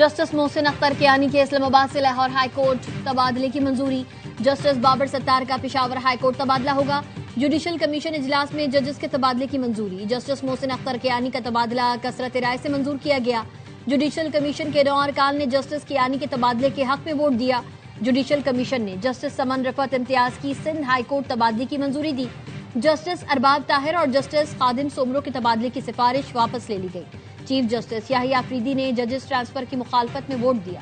Justice Mohsin Akhtar Kayani کے اسلام آباد سے لاہور ہائی کورٹ تبادلے کی منظوری۔ جسٹس بابر ستار کا پشاور ہائی کورٹ تبادلہ ہوگا۔ جوڈیشل کمیشن اجلاس میں ججز کے تبادلے کی منظوری۔ جسٹس محسن اختر کیانی کا تبادلہ کثرت رائے سے منظور کیا گیا۔ جوڈیشل کمیشن کے 9 ارکان نے جسٹس کیانی کے تبادلے کے حق میں ووٹ دیا۔ جوڈیشل کمیشن نے جسٹس سمن رفعت امتیاز کی سندھ ہائی کورٹ تبادلے کی منظوری دی۔ جسٹس ارباب طاہر اور جسٹس خادم سومرو کے تبادلے کی سفارش واپس لے لی گئی۔ چیف جسٹس یحییٰ آفریدی نے ججز ٹرانسفر کی مخالفت میں ووٹ دیا۔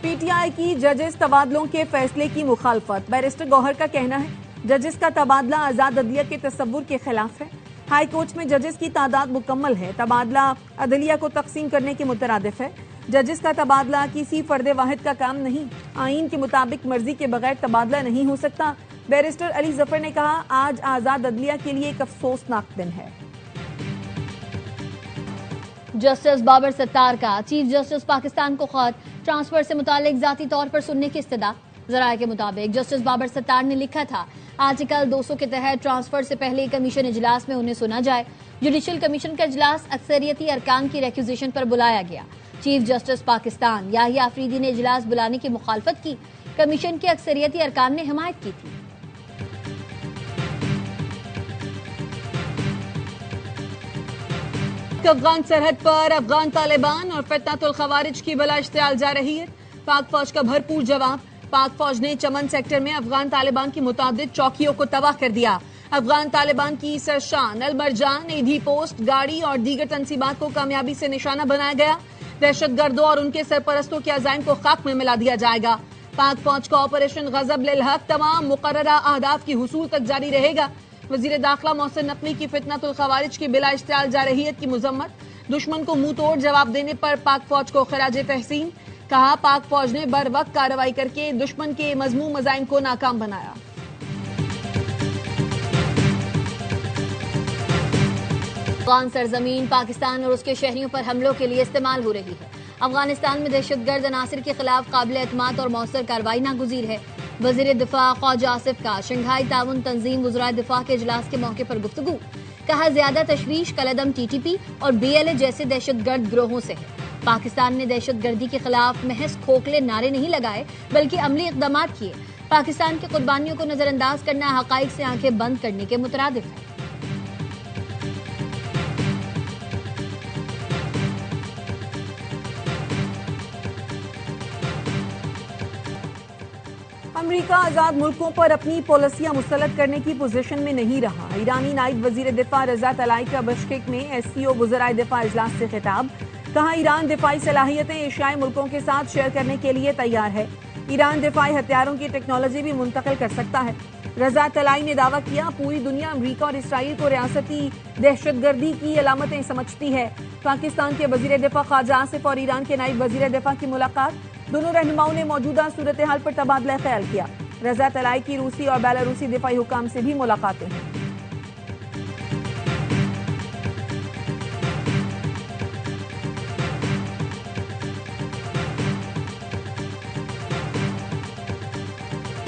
پی ٹی آئی کی ججز تبادلوں کے فیصلے کی مخالفت۔ بیرسٹر گوہر کا کہنا ہے ججز کا تبادلہ آزاد عدلیہ کے تصور کے خلاف ہے۔ ہائی کورٹ میں ججز کی تعداد مکمل ہے۔ تبادلہ عدلیہ کو تقسیم کرنے کے مترادف ہے۔ ججز کا تبادلہ کسی فرد واحد کا کام نہیں۔ آئین کے مطابق مرضی کے بغیر تبادلہ نہیں ہو سکتا۔ بیرسٹر علی ظفر نے کہا آج آزاد عدلیہ کے لیے ایک افسوسناک دن ہے۔ جسٹس بابر ستار کا چیف جسٹس پاکستان کو خط، ٹرانسفر سے متعلق ذاتی طور پر سننے کی استدعا۔ ذرائع کے مطابق جسٹس بابر ستار نے لکھا تھا آرٹیکل 200 کے تحت ٹرانسفر سے پہلے کمیشن اجلاس میں انہیں سنا جائے۔ جوڈیشل کمیشن کا اجلاس اکثریتی ارکان کی ریکوزیشن پر بلایا گیا۔ چیف جسٹس پاکستان یحییٰ آفریدی نے اجلاس بلانے کی مخالفت کی۔ کمیشن کے اکثریتی ارکان نے حمایت کی تھی۔ افغان سرحد پر افغان طالبان اور فتنۃ الخوارج کی بلا اشتعال جا رہی ہے۔ پاک فوج کا بھرپور جواب۔ پاک فوج نے چمن سیکٹر میں افغان طالبان کی متعدد چوکیوں کو تباہ کر دیا۔ افغان طالبان کی سرشان، المرجان، ایدھی پوسٹ، گاڑی اور دیگر تنصیبات کو کامیابی سے نشانہ بنایا گیا۔ دہشت گردوں اور ان کے سرپرستوں کے عزائم کو خاک میں ملا دیا جائے گا۔ پاک فوج کا آپریشن غضب للحق تمام مقررہ اہداف کی حصول تک جاری رہے گا۔ وزیر داخلہ محسن نقوی کی فتنۃ الخوارج کی بلا اشتعال جارحیت کی مذمت۔ دشمن کو منہ توڑ جواب دینے پر پاک فوج کو خراج تحسین۔ کہا پاک فوج نے بر وقت کارروائی کر کے دشمن کے مذموم عزائم کو ناکام بنایا۔ افغان سرزمین پاکستان اور اس کے شہریوں پر حملوں کے لیے استعمال ہو رہی ہے۔ افغانستان میں دہشت گرد عناصر کے خلاف قابل اعتماد اور مؤثر کارروائی ناگزیر ہے۔ وزیر دفاع خواجہ آصف کا شنگھائی تعاون تنظیم وزرائے دفاع کے اجلاس کے موقع پر گفتگو۔ کہا زیادہ تشویش کالعدم ٹی ٹی پی اور بی ایل اے جیسے دہشت گرد گروہوں سے ہے۔ پاکستان نے دہشت گردی کے خلاف محض کھوکھلے نعرے نہیں لگائے بلکہ عملی اقدامات کیے۔ پاکستان کی قربانیوں کو نظر انداز کرنا حقائق سے آنکھیں بند کرنے کے مترادف ہے۔ امریکہ آزاد ملکوں پر اپنی پالیسیاں مسلط کرنے کی پوزیشن میں نہیں رہا۔ ایرانی نائب وزیر دفاع رضا طلعی کا بشکیک میں ایس سی او وزرائے دفاع اجلاس سے خطاب۔ کہا ایران دفاعی صلاحیتیں ایشیائی ملکوں کے ساتھ شیئر کرنے کے لیے تیار ہے۔ ایران دفاعی ہتھیاروں کی ٹیکنالوجی بھی منتقل کر سکتا ہے۔ رضا طلعی نے دعویٰ کیا پوری دنیا امریکہ اور اسرائیل کو ریاستی دہشت گردی کی علامتیں سمجھتی ہے۔ پاکستان کے وزیر دفاع خواجہ آصف اور ایران کے نائب وزیر دفاع کی ملاقات۔ دونوں رہنماؤں نے موجودہ صورتحال پر تبادلہ خیال کیا۔ رضا طلعی کی روسی اور بیلاروسی دفاعی حکام سے بھی ملاقاتیں ہیں۔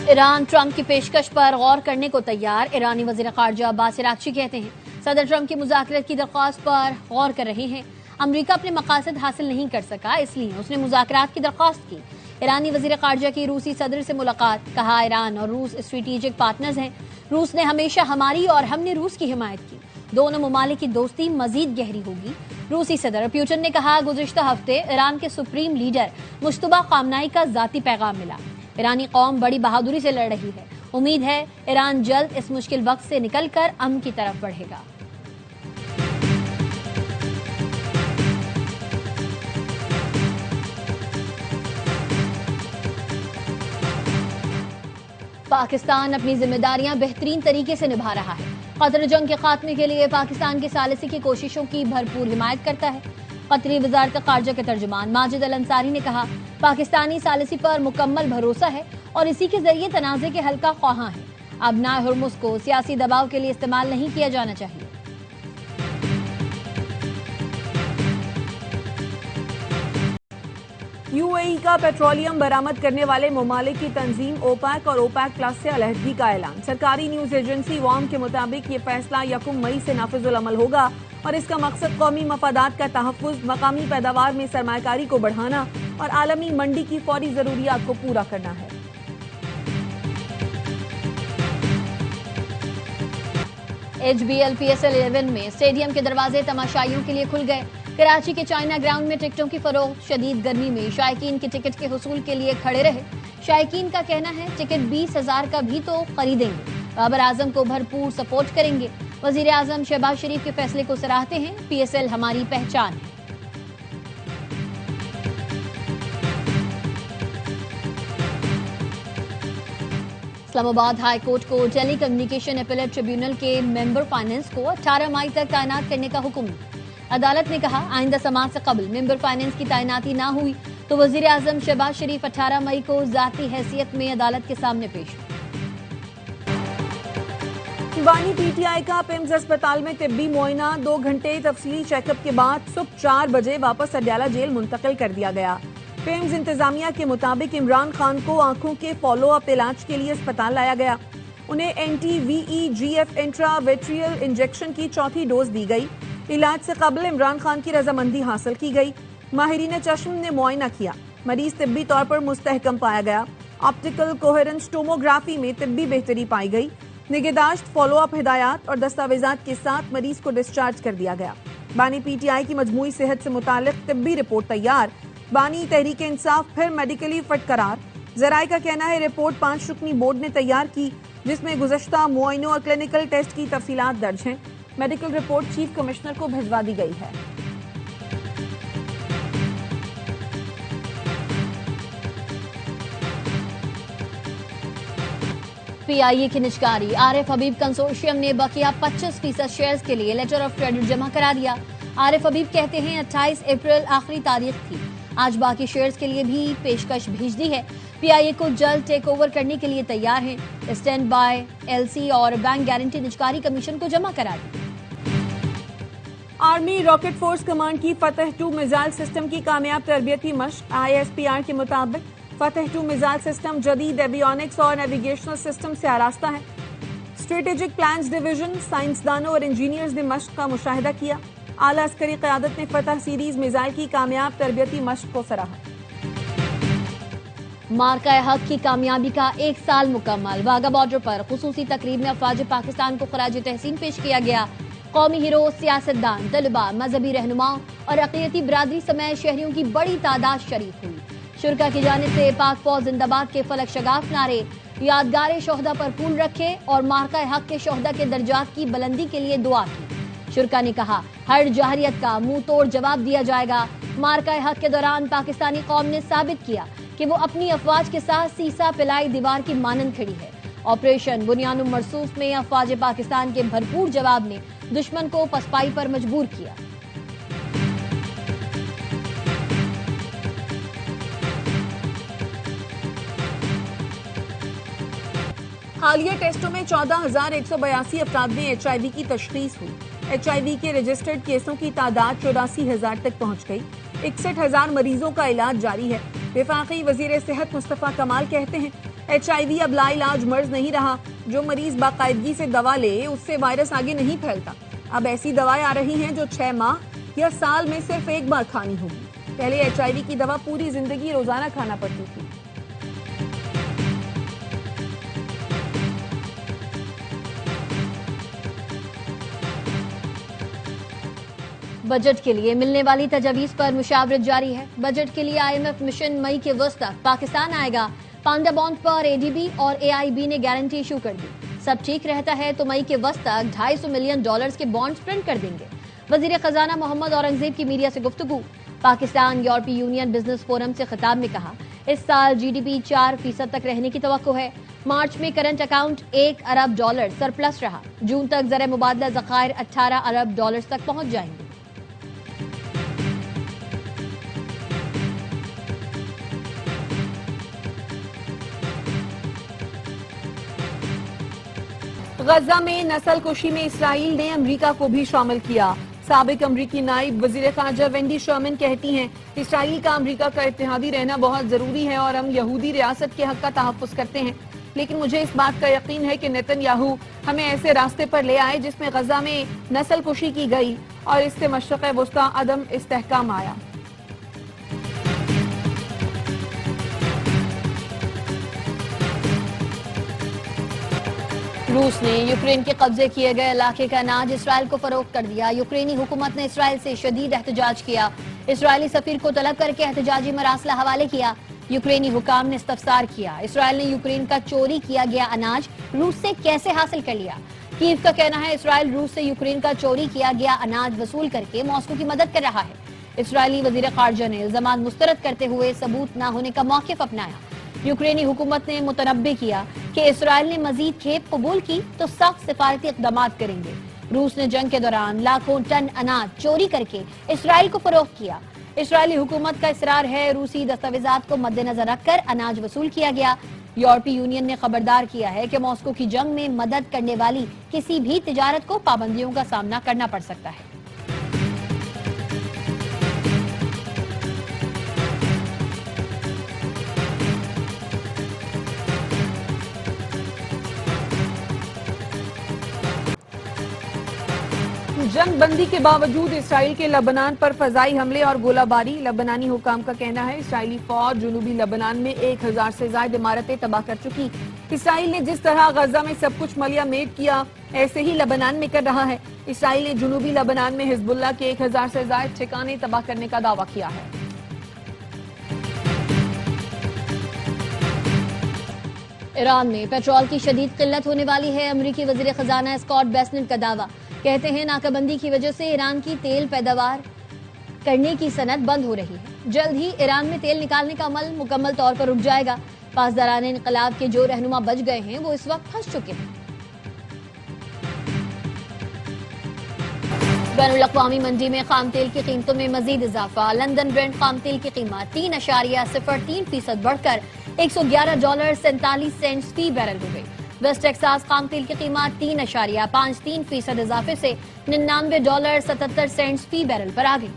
ایران ٹرمپ کی پیشکش پر غور کرنے کو تیار۔ ایرانی وزیر خارجہ عباس عراقچی کہتے ہیں صدر ٹرمپ کی مذاکرات کی درخواست پر غور کر رہے ہیں۔ امریکہ اپنے مقاصد حاصل نہیں کر سکا اس لیے اس نے مذاکرات کی درخواست کی۔ ایرانی وزیر خارجہ کی روسی صدر سے ملاقات۔ کہا ایران اور روس اسٹریٹجک پارٹنرز ہیں۔ روس نے ہمیشہ ہماری اور ہم نے روس کی حمایت کی۔ دونوں ممالک کی دوستی مزید گہری ہوگی۔ روسی صدر پیوٹن نے کہا گزشتہ ہفتے ایران کے سپریم لیڈر مجتبیٰ خامنہئی کا ذاتی پیغام ملا۔ ایرانی قوم بڑی بہادری سے لڑ رہی ہے۔ امید ہے ایران جلد اس مشکل وقت سے نکل کر امن کی طرف بڑھے گا۔ پاکستان اپنی ذمہ داریاں بہترین طریقے سے نبھا رہا ہے۔ قطر جنگ کے خاتمے کے لیے پاکستان کی ثالثی کی کوششوں کی بھرپور حمایت کرتا ہے۔ قطری وزارت خارجہ کے ترجمان ماجد الانصاری نے کہا پاکستانی ثالثی پر مکمل بھروسہ ہے اور اسی کے ذریعے تنازع کے حل کا خواہاں ہے۔ ابنائے ہرمز کو سیاسی دباؤ کے لیے استعمال نہیں کیا جانا چاہیے۔ UAE کا پیٹرولیم برآمد کرنے والے ممالک کی تنظیم اوپیک اور اوپیک پلس سے علیحدگی کا اعلان۔ سرکاری نیوز ایجنسی وام کے مطابق یہ فیصلہ 1 مئی سے نافذ العمل ہوگا اور اس کا مقصد قومی مفادات کا تحفظ، مقامی پیداوار میں سرمایہ کاری کو بڑھانا اور عالمی منڈی کی فوری ضروریات کو پورا کرنا ہے۔ HBL PSL 11 میں اسٹیڈیم کے دروازے تماشائیوں کے لیے کھل گئے۔ کراچی کے چائنا گراؤنڈ میں ٹکٹوں کی فروخت شدید گرمی میں شائقین کے ٹکٹ کے حصول کے لیے کھڑے رہے۔ شائقین کا کہنا ہے ٹکٹ 20,000 کا بھی تو خریدیں گے، بابر اعظم کو بھرپور سپورٹ کریں گے۔ وزیر اعظم شہباز شریف کے فیصلے کو سراہتے ہیں، PSL ہماری پہچان ہے۔ اسلام آباد ہائی کورٹ کو ٹیلی کمیونیکیشن اپیلیٹ ٹریبیونل کے ممبر فائنانس کو 18 مئی تک تعینات کرنے کا حکم۔ عدالت نے کہا آئندہ سماعت سے قبل ممبر فائنانس کی تعیناتی نہ ہوئی تو وزیر اعظم شہباز شریف 18 مئی کو ذاتی حیثیت میں عدالت کے سامنے پیش ہوں۔ بانی PTI کا پیمز اسپتال میں طبی معائنہ 2 گھنٹے تفصیلی چیک اپ کے بعد صبح 4 بجے واپس اڈیالہ جیل منتقل کر دیا گیا۔ پیمز انتظامیہ کے مطابق عمران خان کو آنکھوں کے فالو اپ علاج کے لیے اسپتال لایا گیا۔ انہیں NTVEGF انٹرا ویٹریل انجیکشن کی 4تھی ڈوز دی گئی۔ علاج سے قبل عمران خان کی رضامندی حاصل کی گئی۔ ماہرین چشم نے معائنہ کیا، مریض طبی طور پر مستحکم پایا گیا۔ آپٹیکل کوہرنس ٹوموگرافی میں طبی بہتری پائی گئی۔ نگہداشت، فالو اپ ہدایات اور دستاویزات کے ساتھ مریض کو ڈسچارج کر دیا گیا۔ بانی PTI کی مجموعی صحت سے متعلق طبی رپورٹ تیار۔ بانی تحریک انصاف پھر میڈیکلی فٹ قرار۔ ذرائع کا کہنا ہے رپورٹ 5 رکنی بورڈ نے تیار کی، جس میں گزشتہ معائنوں اور کلینکل ٹیسٹ کی تفصیلات درج ہیں۔ میڈیکل رپورٹ چیف کمشنر کو بھجوا دی گئی ہے۔ PIA کی نجکاری، عارف حبیب کنسورشیم نے بقیہ 25% شیئرز کے لیے لیٹر آف کریڈٹ جمع کرا دیا۔ عارف حبیب کہتے ہیں 28 اپریل آخری تاریخ تھی، آج باقی شیئرز کے لیے بھی پیشکش بھیج دی ہے۔ PIA کو جلد ٹیک اوور کرنے کے لیے تیار ہیں۔ اسٹینڈ بائی LC اور بینک گارنٹی نجکاری کمیشن کو جمع کرا دی۔ آرمی راکٹ فورس کمانڈ کی فتح 2 میزائل سسٹم کی کامیاب تربیتی مشق۔ ISPR کے مطابق فتح 2 میزائل سسٹم جدید ایویونکس اور نیویگیشنل سسٹم سے آراستہ ہے۔ اسٹریٹجک پلانز ڈویژن سائنسدانوں اور انجینئرز نے مشق کا مشاہدہ کیا۔ اعلیٰ عسکری قیادت نے فتح سیریز میزائل کی کامیاب تربیتی مشق کو سراہا۔ مارکہ حق کی کامیابی کا 1 سال مکمل، واگا بارڈر پر خصوصی تقریب میں افواج پاکستان کو خراج تحسین پیش کیا گیا۔ قومی ہیرو، سیاستدان، طلباء، مذہبی رہنماؤں اور اقلیتی برادری سمیت شہریوں کی بڑی تعداد شریک ہوئی۔ شرکا کی جانب سے پاک فوج زندہ باد کے فلک شگاف نعرے، یادگار شہداء پر پھول رکھے اور مارکہ حق کے شہداء کے درجات کی بلندی کے لیے دعا کی۔ شرکا نے کہا ہر جارحیت کا منہ توڑ جواب دیا جائے گا۔ مارکہ حق کے دوران پاکستانی قوم نے ثابت کیا کہ وہ اپنی افواج کے ساتھ سیسا پلائی دیوار کی مانند کھڑی ہے۔ آپریشن بنیان مرصوص میں افواج پاکستان کے بھرپور جواب نے دشمن کو پسپائی پر مجبور کیا۔ حالیہ ٹیسٹوں میں 14,182 افراد میں HIV کی تشخیص ہوئی۔ HIV کے رجسٹرڈ کیسوں کی تعداد 84,000 تک پہنچ گئی۔ 61,000 مریضوں کا علاج جاری ہے۔ وفاقی وزیر صحت مصطفیٰ کمال کہتے ہیں HIV اب لا علاج مرض نہیں رہا۔ جو مریض باقاعدگی سے دوا لے اس سے وائرس آگے نہیں پھیلتا۔ اب ایسی دوائیں آ رہی ہیں جو 6 ماہ یا سال میں صرف 1 بار کھانی ہوگی۔ پہلے HIV کی دوا پوری زندگی روزانہ کھانا پڑتی تھی۔ بجٹ کے لیے ملنے والی تجاویز پر مشاورت جاری ہے۔ بجٹ کے لیے IMF مشن مئی کے وسط تک پاکستان آئے گا۔ پانڈا بانڈ پر ADB اور AIB نے گارنٹی ایشو کر دی۔ سب ٹھیک رہتا ہے تو مئی کے وسط تک $250 ملین کے بانڈز پرنٹ کر دیں گے۔ وزیر خزانہ محمد اورنگزیب کی میڈیا سے گفتگو۔ پاکستان یورپی یونین بزنس فورم سے خطاب میں کہا اس سال GDP 4% تک رہنے کی توقع ہے۔ مارچ میں کرنٹ اکاؤنٹ $1 ارب سرپلس رہا۔ جون تک زر مبادلہ ذخائر $18 ارب تک پہنچ جائیں گے۔ غزہ میں نسل کشی میں اسرائیل نے امریکہ کو بھی شامل کیا۔ سابق امریکی نائب وزیر خارجہ وینڈی شرمن کہتی ہیں اسرائیل کا امریکہ کا اتحادی رہنا بہت ضروری ہے اور ہم یہودی ریاست کے حق کا تحفظ کرتے ہیں، لیکن مجھے اس بات کا یقین ہے کہ نیتن یاہو ہمیں ایسے راستے پر لے آئے جس میں غزہ میں نسل کشی کی گئی اور اس سے مشرق وسطی عدم استحکام آیا۔ روس نے یوکرین کے قبضے کیے گئے علاقے کا اناج اسرائیل کو فروخت کر دیا۔ یوکرینی حکومت نے اسرائیل سے شدید احتجاج کیا، اسرائیلی سفیر کو طلب کر کے احتجاجی مراسلہ حوالے کیا۔ یوکرینی حکام نے استفسار کیا اسرائیل نے یوکرین کا چوری کیا گیا اناج روس سے کیسے حاصل کر لیا۔ کیف کا کہنا ہے اسرائیل روس سے یوکرین کا چوری کیا گیا اناج وصول کر کے ماسکو کی مدد کر رہا ہے۔ اسرائیلی وزیر خارجہ نے الزامات مسترد کرتے ہوئے ثبوت نہ ہونے کا موقف اپنایا۔ یوکرینی حکومت نے متنبع کیا کہ اسرائیل نے مزید کھیپ قبول کی تو سخت سفارتی اقدامات کریں گے۔ روس نے جنگ کے دوران لاکھوں ٹن اناج چوری کر کے اسرائیل کو فروخت کیا۔ اسرائیلی حکومت کا اصرار ہے روسی دستاویزات کو مد نظر رکھ کر اناج وصول کیا گیا۔ یورپی یونین نے خبردار کیا ہے کہ ماسکو کی جنگ میں مدد کرنے والی کسی بھی تجارت کو پابندیوں کا سامنا کرنا پڑ سکتا ہے۔ جنگ بندی کے باوجود اسرائیل کے لبنان پر فضائی حملے اور گولہ باری۔ لبنانی حکام کا کہنا ہے اسرائیلی فوج جنوبی لبنان میں 1000 سے زائد عمارتیں تباہ کر چکی۔ اسرائیل نے جس طرح غزہ میں سب کچھ ملیا میٹ کیا ایسے ہی لبنان میں کر رہا ہے۔ اسرائیل نے جنوبی لبنان میں حزب اللہ کے 1000 سے زائد ٹھکانے تباہ کرنے کا دعویٰ کیا ہے۔ ایران میں پیٹرول کی شدید قلت ہونے والی ہے۔ امریکی وزیر خزانہ اسکاٹ بیسنٹ کا دعویٰ، کہتے ہیں ناکہ بندی کی وجہ سے ایران کی تیل پیداوار کرنے کی صنعت بند ہو رہی ہے۔ جلد ہی ایران میں تیل نکالنے کا عمل مکمل طور پر رک جائے گا۔ پاسداران انقلاب کے جو رہنما بچ گئے ہیں وہ اس وقت پھنس چکے ہیں۔ بین الاقوامی منڈی میں خام تیل کی قیمتوں میں مزید اضافہ۔ لندن برنٹ خام تیل کی قیمت 3.03% بڑھ کر $111.47 فی بیرل ہو گئی۔ ویسٹ ٹیکساس خام تیل کی قیمت 3.53% اضافے سے $99.77 فی بیرل پر آ گئی۔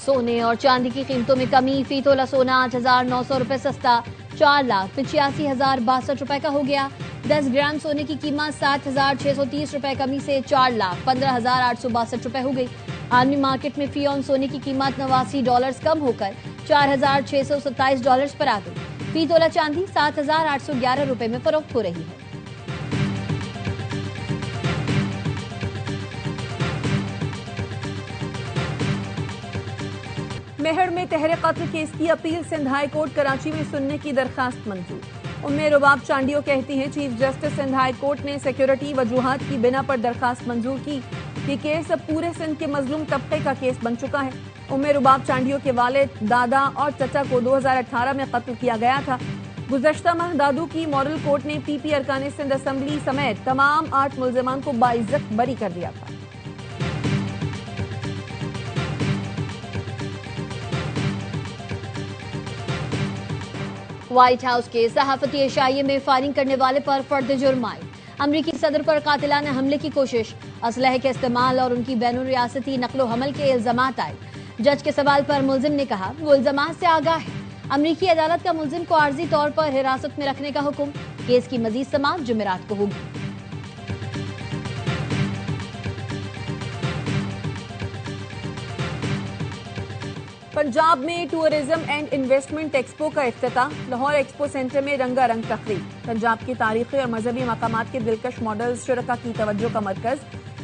سونے اور چاندی کی قیمتوں میں کمی، فی تولہ سونا 8,900 روپے سستا 4,85,062 روپے کا ہو گیا۔ 10 گرام سونے کی قیمت 7,630 روپے کمی سے 4,15,862 روپے ہو گئی۔ عالمی مارکیٹ میں فی اون سونے کی قیمت $89 کم ہو کر $4,627 پر آ گئی۔ فی تولہ چاندی 7,811 روپے میں فروخت ہو رہی ہے۔ مہر میں طہر قتل کیس کی appeal, Sindh high court Karachi میں سننے کی درخواست منظور۔ ام رباب چانڈیو کہتی ہیں chief justice Sindh high court نے سیکیورٹی وجوہات کی بنا پر درخواست منظور کی۔ یہ کیس اب پورے سندھ کے مظلوم طبقے کا کیس بن چکا ہے۔ ام رباب چانڈیو کے والد، دادا اور چچا کو 2018 میں قتل کیا گیا تھا۔ گزشتہ ماہ دادو کی ماڈل کورٹ نے پی ارکان سندھ اسمبلی سمیت تمام 8 ملزمان کو باعزت بری کر دیا تھا۔ وائٹ ہاؤس کے صحافتی اشائیے میں فائرنگ کرنے والے پر فرد جرم عائد۔ امریکی صدر پر قاتلانہ حملے کی کوشش، اسلحے کے استعمال اور ان کی بین الریاستی نقل و حمل کے الزامات عائد۔ جج کے سوال پر ملزم نے کہا وہ الزامات سے آگاہ ہے۔ امریکی عدالت کا ملزم کو عارضی طور پر حراست میں رکھنے کا حکم۔ کیس کی مزید سماعت جمعرات کو ہوگی۔ پنجاب میں ٹورزم اینڈ انویسٹمنٹ ایکسپو کا افتتاح، لاہور ایکسپو سینٹر میں رنگا رنگ تقریب۔ پنجاب کی تاریخی اور مذہبی مقامات کے دلکش ماڈلز شرکاء کی توجہ کا مرکز،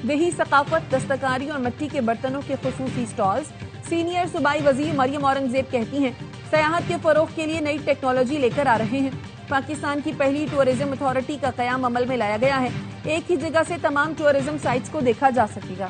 دیہی ثقافت، دستکاری اور مٹی کے برتنوں کے خصوصی سٹالز۔ سینئر صوبائی وزیر مریم اورنگزیب کہتی ہیں سیاحت کے فروغ کے لیے نئی ٹیکنالوجی لے کر آ رہے ہیں۔ پاکستان کی پہلی ٹورزم اتھارٹی کا قیام عمل میں لایا گیا ہے۔ ایک ہی جگہ سے تمام ٹورزم سائٹس کو دیکھا جا سکے گا۔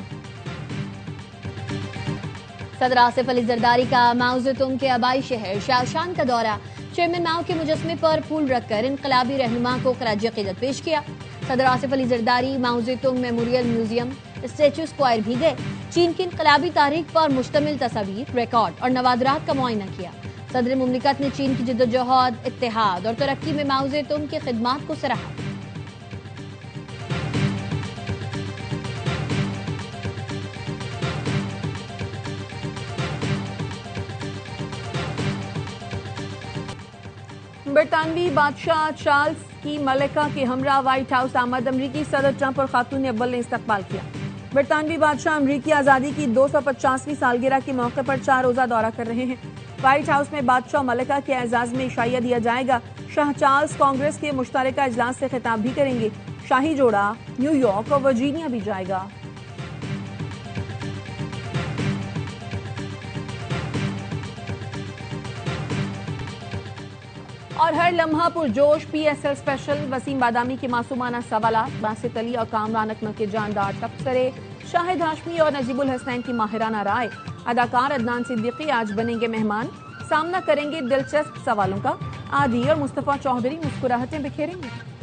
صدر آصف علی زرداری کا ماؤ زیتونگ کے آبائی شہر شاوشان کا دورہ، چیئرمین ماؤ کے مجسمے پر پھول رکھ کر انقلابی رہنما کو خراج عقیدت پیش کیا۔ صدر آصف علی زرداری ماؤ زیتونگ میموریل میوزیم، اسٹیچو اسکوائر بھی گئے۔ چین کی انقلابی تاریخ پر مشتمل تصاویر، ریکارڈ اور نوادرات کا معائنہ کیا۔ صدر مملکت نے چین کی جدوجہد، اتحاد اور ترقی میں ماؤ زیتونگ کی خدمات کو سراہا۔ برطانوی بادشاہ چارلز کی ملکہ کے ہمراہ وائٹ ہاؤس آمد، امریکی صدر ٹرمپ اور خاتون اول نے استقبال کیا۔ برطانوی بادشاہ امریکی آزادی کی 250ویں سالگرہ کے موقع پر 4 روزہ دورہ کر رہے ہیں۔ وائٹ ہاؤس میں بادشاہ و ملکہ کے اعزاز میں عشائیہ دیا جائے گا۔ شاہ چارلز کانگریس کے مشترکہ اجلاس سے خطاب بھی کریں گے۔ شاہی جوڑا نیو یارک اور ورجینیا بھی جائے گا۔ اور ہر لمحہ پرجوش P S L special, Wasim Badami کے معصومانہ سوالات، باسط علی اور کامران اکمل کے جاندار تبصرے، شاہد ہاشمی اور نجیب الحسنین کی ماہرانہ رائے، اداکار عدنان صدیقی آج بنیں گے مہمان، سامنا کریں گے دلچسپ سوالوں کا، عادی اور مصطفیٰ چودھری مسکراہٹیں بکھیریں گے۔